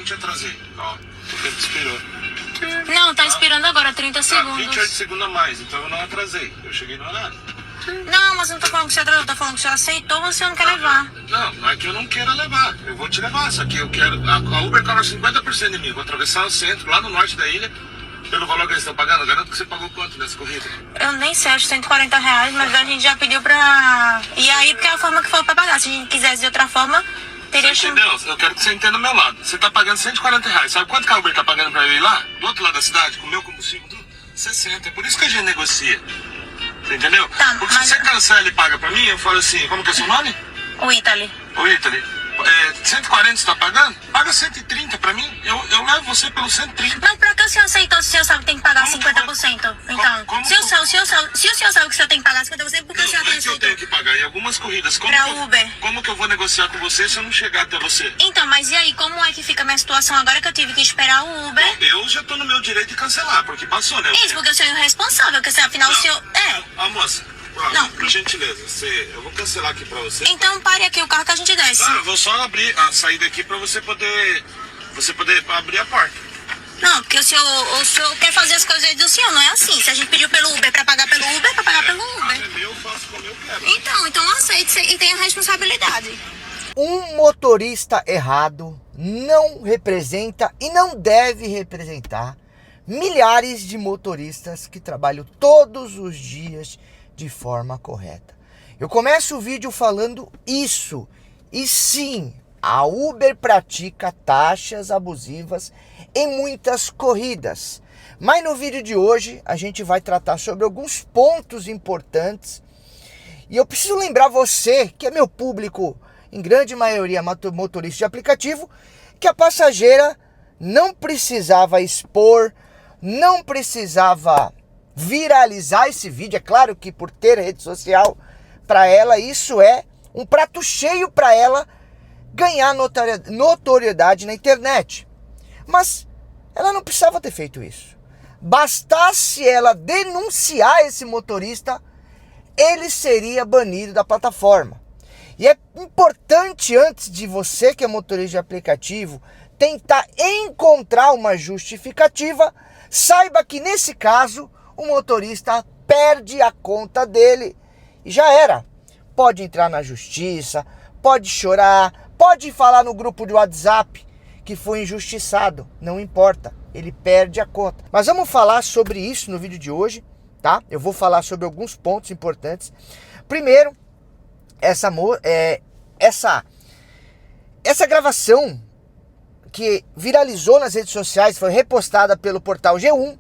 te atrasei. Ó, o tempo expirou. Não, tá esperando agora 30 segundos. 28 segundos a mais, então eu não atrasei. Eu cheguei no horário. Não, mas eu não tô falando que você atrasou, tô falando que você aceitou, você não quer levar. Não é que eu não queira levar. Eu vou te levar, só que eu quero... A Uber cobra 50% de mim. Vou atravessar o centro, lá no norte da ilha, pelo valor que eles estão pagando. Eu garanto que você pagou quanto nessa corrida? Eu nem sei, acho R$140, mas a gente já pediu pra... E aí, porque é a forma que for pra pagar. Se a gente quisesse de outra forma, teria... Você entendeu? Eu quero que você entenda do meu lado. Você tá pagando R$140. Sabe quanto que a Uber tá pagando pra eu ir lá? Do outro lado da cidade, com o meu combustível, tudo? 60. É por isso que a gente negocia. Você entendeu? Tá, porque mas... se você cancela e paga pra mim, eu falo assim, como que é seu nome? O Ítali. O Ítali. 140 você tá pagando? Paga 130 pra mim. Eu levo você pelo 130. Mas pra que o senhor aceitou se o senhor sabe que tem que pagar 50%? Então, se o senhor sabe que o senhor tem que pagar 50%, por que o senhor Não é que eu aceitou? tenho que pagar em algumas corridas. Pra Uber. Como que eu vou negociar com você se eu não chegar até você? Então, mas e aí, como é que fica a minha situação agora que eu tive que esperar o Uber? Eu já tô no meu direito de cancelar, porque passou, né? Isso, porque eu sou irresponsável, porque afinal o senhor... Moça, Não. por gentileza, eu vou cancelar aqui pra você. Então pare aqui o carro que a gente desce. Eu vou só abrir a saída aqui pra você poder abrir a porta. Não, porque o senhor quer fazer as coisas do senhor, não é assim. Se a gente pediu pelo Uber pra pagar pelo Uber, pra pagar pelo O Uber. carro é meu, eu faço como eu quero. Então aceite e tenha responsabilidade. Um motorista errado não representa e não deve representar milhares de motoristas que trabalham todos os dias de forma correta. Eu começo o vídeo falando isso. E sim, a Uber pratica taxas abusivas em muitas corridas. Mas no vídeo de hoje a gente vai tratar sobre alguns pontos importantes. E eu preciso lembrar você, que é meu público, em grande maioria motorista de aplicativo, que a passageira não precisava expor, não precisava viralizar esse vídeo. É claro que por ter rede social, para ela isso é um prato cheio para ela ganhar notoriedade na internet. Mas ela não precisava ter feito isso. Bastasse ela denunciar esse motorista, ele seria banido da plataforma. E é importante, antes de você que é motorista de aplicativo tentar encontrar uma justificativa, saiba que nesse caso o motorista perde a conta dele e já era. Pode entrar na justiça, pode chorar, pode falar no grupo de WhatsApp que foi injustiçado, não importa, ele perde a conta. Mas vamos falar sobre isso no vídeo de hoje, tá? Eu vou falar sobre alguns pontos importantes. Primeiro, essa gravação que viralizou nas redes sociais, foi repostada pelo portal G1.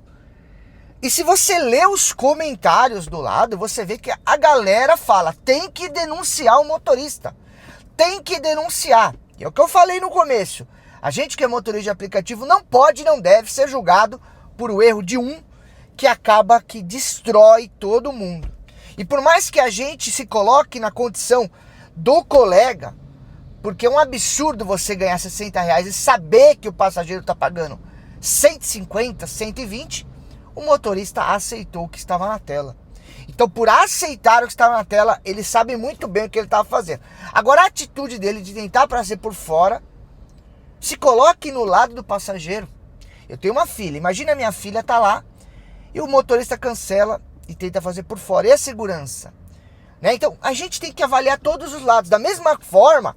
E se você lê os comentários do lado, você vê que a galera fala, tem que denunciar o motorista, tem que denunciar. E é o que eu falei no começo, a gente que é motorista de aplicativo não pode, não deve ser julgado por o erro de um que acaba que destrói todo mundo. E por mais que a gente se coloque na condição do colega, porque é um absurdo você ganhar R$60 e saber que o passageiro está pagando 150, 120, o motorista aceitou o que estava na tela. Então, por aceitar o que estava na tela, ele sabe muito bem o que ele estava fazendo. Agora, a atitude dele de tentar fazer por fora, se coloque no lado do passageiro. Eu tenho uma filha, imagina a minha filha tá lá e o motorista cancela e tenta fazer por fora. E a segurança? Né? Então, a gente tem que avaliar todos os lados. Da mesma forma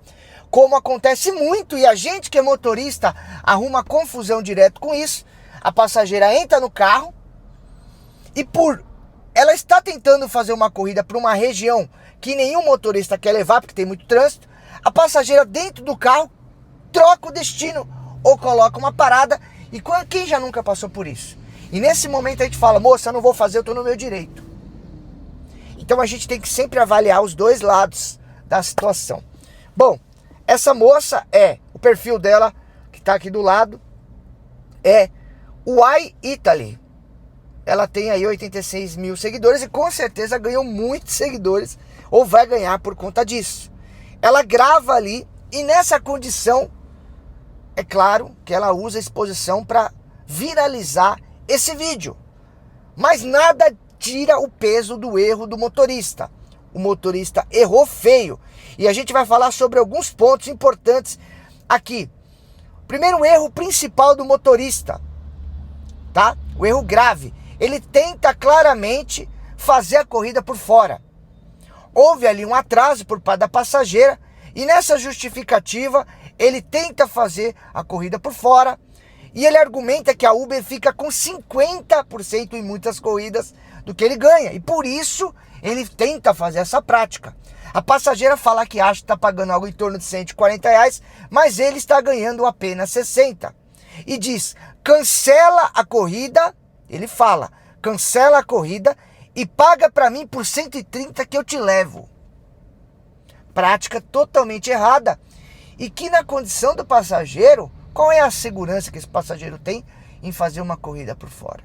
como acontece muito, e a gente que é motorista arruma confusão direto com isso, a passageira entra no carro e ela está tentando fazer uma corrida para uma região que nenhum motorista quer levar, porque tem muito trânsito, a passageira dentro do carro troca o destino ou coloca uma parada. E quem já nunca passou por isso? E nesse momento a gente fala, moça, eu não vou fazer, eu estou no meu direito. Então a gente tem que sempre avaliar os dois lados da situação. Bom, essa moça o perfil dela, que está aqui do lado, é Why Italy. Ela tem aí 86 mil seguidores e com certeza ganhou muitos seguidores, ou vai ganhar por conta disso. Ela grava ali e nessa condição, é claro que ela usa a exposição para viralizar esse vídeo. Mas nada tira o peso do erro do motorista. O motorista errou feio. E a gente vai falar sobre alguns pontos importantes aqui. Primeiro erro principal do motorista, tá? O erro grave. Ele tenta claramente fazer a corrida por fora. Houve ali um atraso por parte da passageira e nessa justificativa ele tenta fazer a corrida por fora e ele argumenta que a Uber fica com 50% em muitas corridas do que ele ganha e por isso ele tenta fazer essa prática. A passageira fala que acha que está pagando algo em torno de R$140, mas ele está ganhando apenas 60. E diz, cancela a corrida, ele fala, cancela a corrida e paga para mim por 130 que eu te levo. Prática totalmente errada. E que na condição do passageiro, qual é a segurança que esse passageiro tem em fazer uma corrida por fora?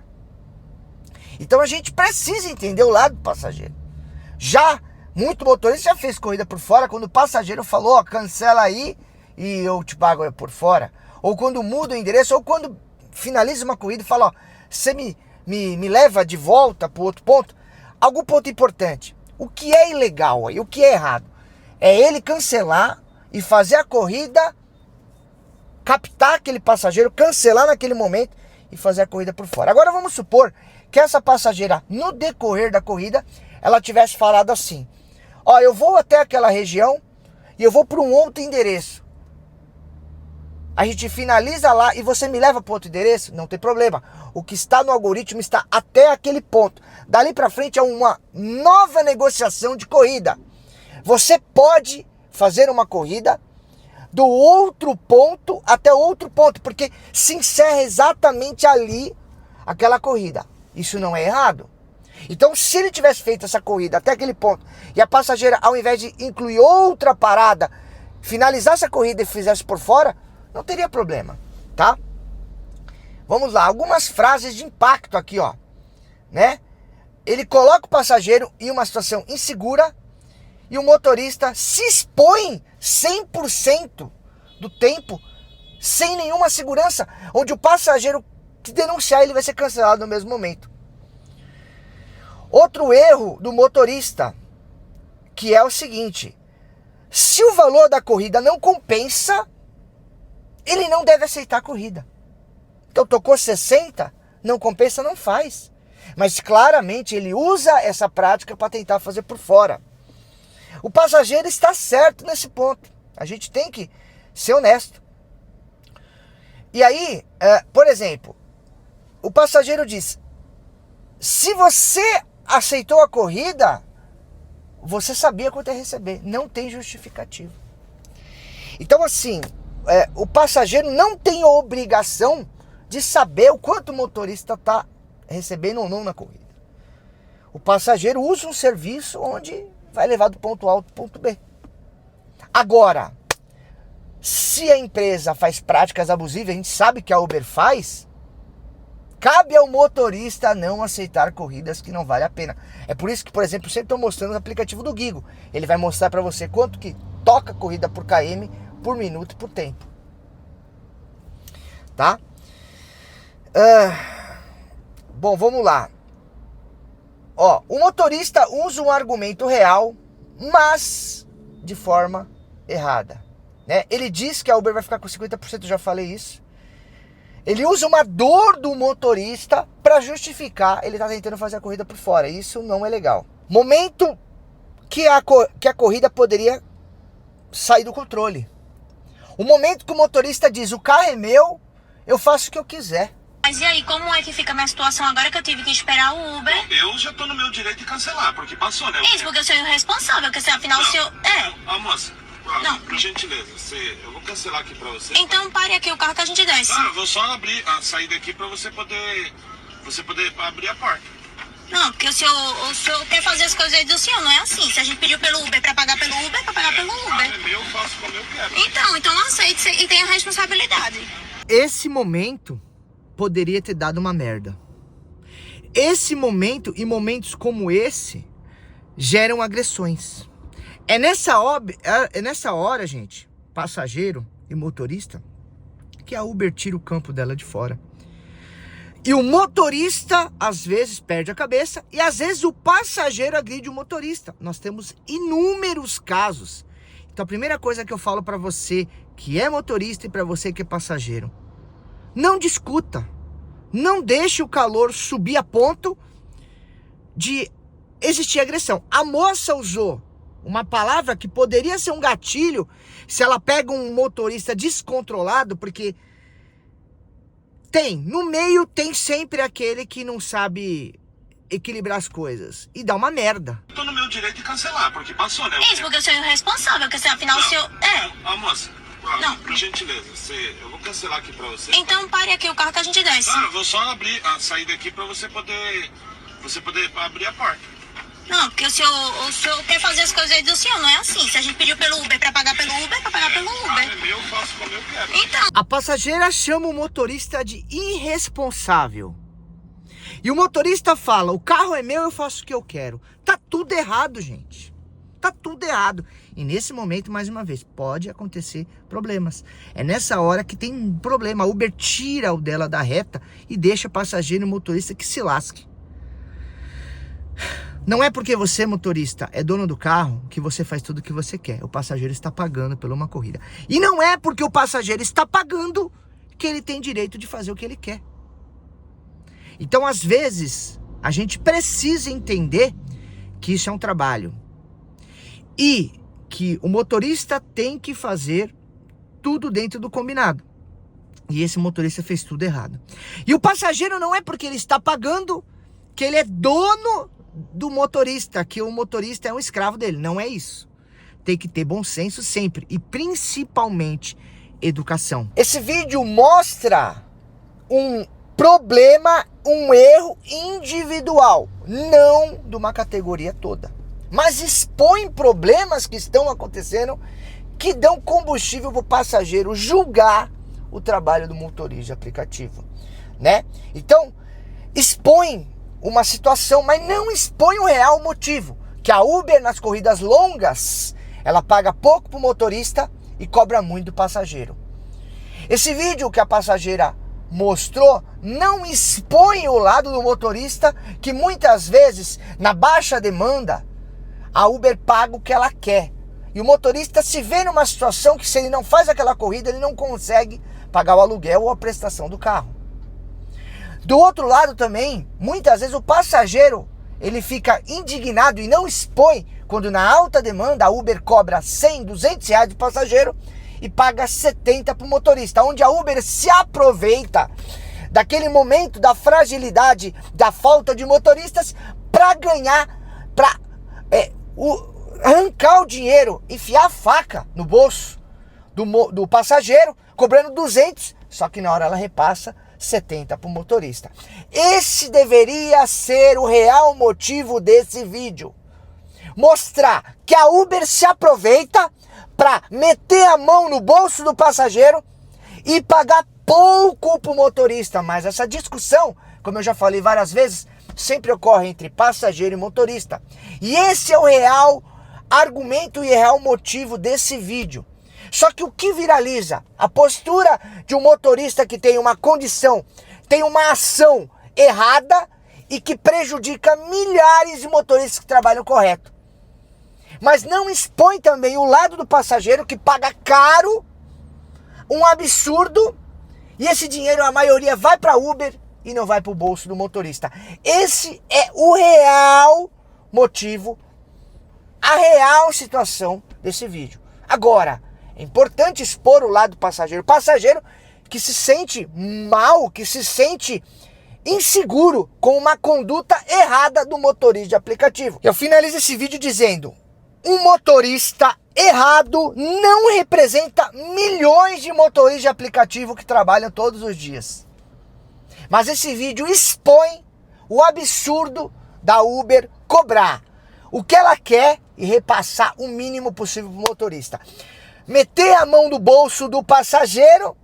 Então a gente precisa entender o lado do passageiro. Já muito motorista já fez corrida por fora quando o passageiro falou, ó, cancela aí e eu te pago por fora. Ou quando muda o endereço, ou quando finaliza uma corrida e fala, ó, você me leva de volta para o outro ponto. Algum ponto importante. O que é ilegal aí, o que é errado? É ele cancelar e fazer a corrida, captar aquele passageiro, cancelar naquele momento e fazer a corrida por fora. Agora vamos supor que essa passageira, no decorrer da corrida, ela tivesse falado assim, ó, eu vou até aquela região e eu vou para um outro endereço. A gente finaliza lá e você me leva para outro endereço? Não tem problema. O que está no algoritmo está até aquele ponto. Dali para frente é uma nova negociação de corrida. Você pode fazer uma corrida do outro ponto até outro ponto, porque se encerra exatamente ali aquela corrida. Isso não é errado. Então, se ele tivesse feito essa corrida até aquele ponto e a passageira, ao invés de incluir outra parada, finalizasse a corrida e fizesse por fora, não teria problema, tá? Vamos lá, algumas frases de impacto aqui, ó, né? Ele coloca o passageiro em uma situação insegura e o motorista se expõe 100% do tempo sem nenhuma segurança, onde o passageiro que denunciar ele vai ser cancelado no mesmo momento. Outro erro do motorista, que é o seguinte, se o valor da corrida não compensa, ele não deve aceitar a corrida. Então tocou 60, não compensa, não faz. Mas claramente ele usa essa prática para tentar fazer por fora. O passageiro está certo nesse ponto. A gente tem que ser honesto. E aí, por exemplo, o passageiro diz, se você aceitou a corrida, você sabia quanto ia receber. Não tem justificativa. Então assim, o passageiro não tem a obrigação de saber o quanto o motorista está recebendo ou não na corrida. O passageiro usa um serviço onde vai levar do ponto A ao ponto B. Agora, se a empresa faz práticas abusivas, a gente sabe que a Uber faz, cabe ao motorista não aceitar corridas que não vale a pena. É por isso que, por exemplo, eu sempre estou mostrando o aplicativo do Gigo. Ele vai mostrar para você quanto que toca a corrida por km, por minuto e por tempo. Tá? Bom, vamos lá. Ó, o motorista usa um argumento real, mas de forma errada, né? Ele diz que a Uber vai ficar com 50%, eu já falei isso. Ele usa uma dor do motorista para justificar ele tá tentando fazer a corrida por fora. Isso não é legal. Momento que a corrida poderia sair do controle. O momento que o motorista diz, o carro é meu, eu faço o que eu quiser. Mas e aí, como é que fica a minha situação agora que eu tive que esperar o Uber? Eu já tô no meu direito de cancelar, porque passou, né? Isso, porque eu sou irresponsável, porque afinal Não, se eu... Ó, moça, Não. por gentileza, eu vou cancelar aqui pra você. Então pare aqui o carro que a gente desce. Ah, eu vou só abrir a saída aqui pra você poder abrir a porta. Não, porque o senhor quer fazer as coisas aí do senhor, não é assim. Se a gente pediu pelo Uber pra pagar pelo Uber, é pra pagar pelo O carro é Uber. meu, eu faço como eu quero. Então não aceite e tenha responsabilidade. Esse momento poderia ter dado uma merda. Esse momento e momentos como esse geram agressões. É nessa hora, gente, passageiro e motorista, que a Uber tira o campo dela de fora. E o motorista, às vezes, perde a cabeça e, às vezes, o passageiro agride o motorista. Nós temos inúmeros casos. Então, a primeira coisa que eu falo para você que é motorista e para você que é passageiro. Não discuta. Não deixe o calor subir a ponto de existir agressão. A moça usou uma palavra que poderia ser um gatilho se ela pega um motorista descontrolado, porque no meio tem sempre aquele que não sabe equilibrar as coisas e dá uma merda. Eu tô no meu direito de cancelar, porque passou, né? Isso, porque eu sou irresponsável, porque afinal o senhor... Moça, Não. por gentileza, eu vou cancelar aqui pra você. Então pare aqui o carro que a gente desce. Eu vou só abrir a saída aqui pra você poder abrir a porta. Não, porque o senhor quer fazer as coisas aí do senhor, não é assim. Se a gente pediu pelo Uber pra pagar pelo Uber, é pra pagar pelo O Uber. carro é meu, eu faço como eu quero. Então, A passageira chama o motorista de irresponsável. E o motorista fala, o carro é meu, eu faço o que eu quero. Tá tudo errado, gente. Tá tudo errado. E nesse momento, mais uma vez, pode acontecer problemas. É nessa hora que tem um problema. A Uber tira o dela da reta e deixa o passageiro e o motorista que se lasque. Não é porque você, motorista, é dono do carro que você faz tudo o que você quer. O passageiro está pagando por uma corrida. E não é porque o passageiro está pagando que ele tem direito de fazer o que ele quer. Então, às vezes, a gente precisa entender que isso é um trabalho. E que o motorista tem que fazer tudo dentro do combinado. E esse motorista fez tudo errado. E o passageiro não é porque ele está pagando que ele é dono do motorista, que o motorista é um escravo dele. Não é isso. Tem que ter bom senso sempre. E principalmente educação. Esse vídeo mostra um problema, um erro individual, não de uma categoria toda. Mas expõe problemas que estão acontecendo que dão combustível para o passageiro julgar o trabalho do motorista de aplicativo, né? Então, expõe uma situação, mas não expõe o real motivo, que a Uber nas corridas longas, ela paga pouco para o motorista e cobra muito do passageiro. Esse vídeo que a passageira mostrou não expõe o lado do motorista, que muitas vezes, na baixa demanda, a Uber paga o que ela quer. E o motorista se vê numa situação que, se ele não faz aquela corrida, ele não consegue pagar o aluguel ou a prestação do carro. Do outro lado também, muitas vezes o passageiro, ele fica indignado e não expõe quando na alta demanda a Uber cobra 100, 200 reais de passageiro e paga 70 para o motorista, onde a Uber se aproveita daquele momento da fragilidade, da falta de motoristas, para ganhar, para arrancar o dinheiro, enfiar a faca no bolso do passageiro, cobrando 200, só que na hora ela repassa 70 para o motorista. Esse deveria ser o real motivo desse vídeo. Mostrar que a Uber se aproveita para meter a mão no bolso do passageiro e pagar pouco para o motorista. Mas essa discussão, como eu já falei várias vezes, sempre ocorre entre passageiro e motorista. E esse é o real argumento e real motivo desse vídeo. Só que o que viraliza? A postura de um motorista que tem uma condição, tem uma ação errada e que prejudica milhares de motoristas que trabalham correto. Mas não expõe também o lado do passageiro que paga caro, um absurdo, e esse dinheiro, a maioria, vai para Uber e não vai para o bolso do motorista. Esse é o real motivo, a real situação desse vídeo. Agora, é importante expor o lado do passageiro. O passageiro que se sente mal, que se sente inseguro com uma conduta errada do motorista de aplicativo. Eu finalizo esse vídeo dizendo: um motorista errado não representa milhões de motoristas de aplicativo que trabalham todos os dias. Mas esse vídeo expõe o absurdo da Uber cobrar o que ela quer e repassar o mínimo possível para o motorista. Meter a mão no bolso do passageiro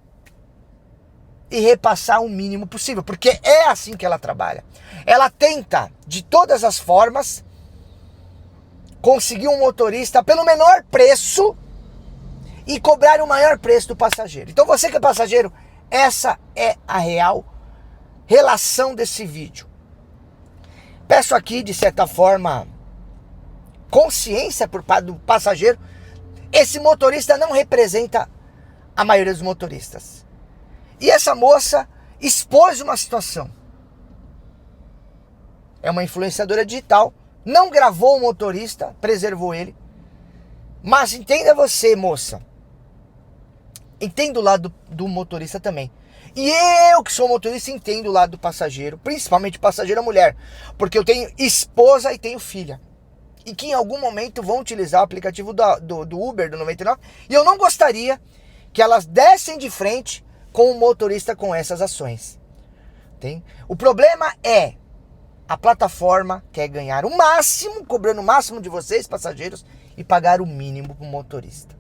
e repassar o mínimo possível, porque é assim que ela trabalha. Ela tenta, de todas as formas, conseguir um motorista pelo menor preço e cobrar o maior preço do passageiro. Então você que é passageiro, essa é a real relação desse vídeo. Peço aqui, de certa forma, consciência por parte do passageiro. Esse motorista não representa a maioria dos motoristas. E essa moça expôs uma situação. É uma influenciadora digital, não gravou o motorista, preservou ele. Mas entenda você, moça. Entendo o lado do motorista também. E eu que sou motorista entendo o lado do passageiro, principalmente passageira mulher. Porque eu tenho esposa e tenho filha. E que em algum momento vão utilizar o aplicativo do Uber, do 99. E eu não gostaria que elas dessem de frente com o motorista com essas ações. Tem? O problema é, a plataforma quer ganhar o máximo, cobrando o máximo de vocês, passageiros, e pagar o mínimo para o motorista.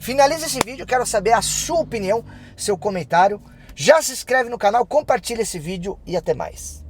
Finaliza esse vídeo, quero saber a sua opinião, seu comentário. Já se inscreve no canal, compartilha esse vídeo e até mais.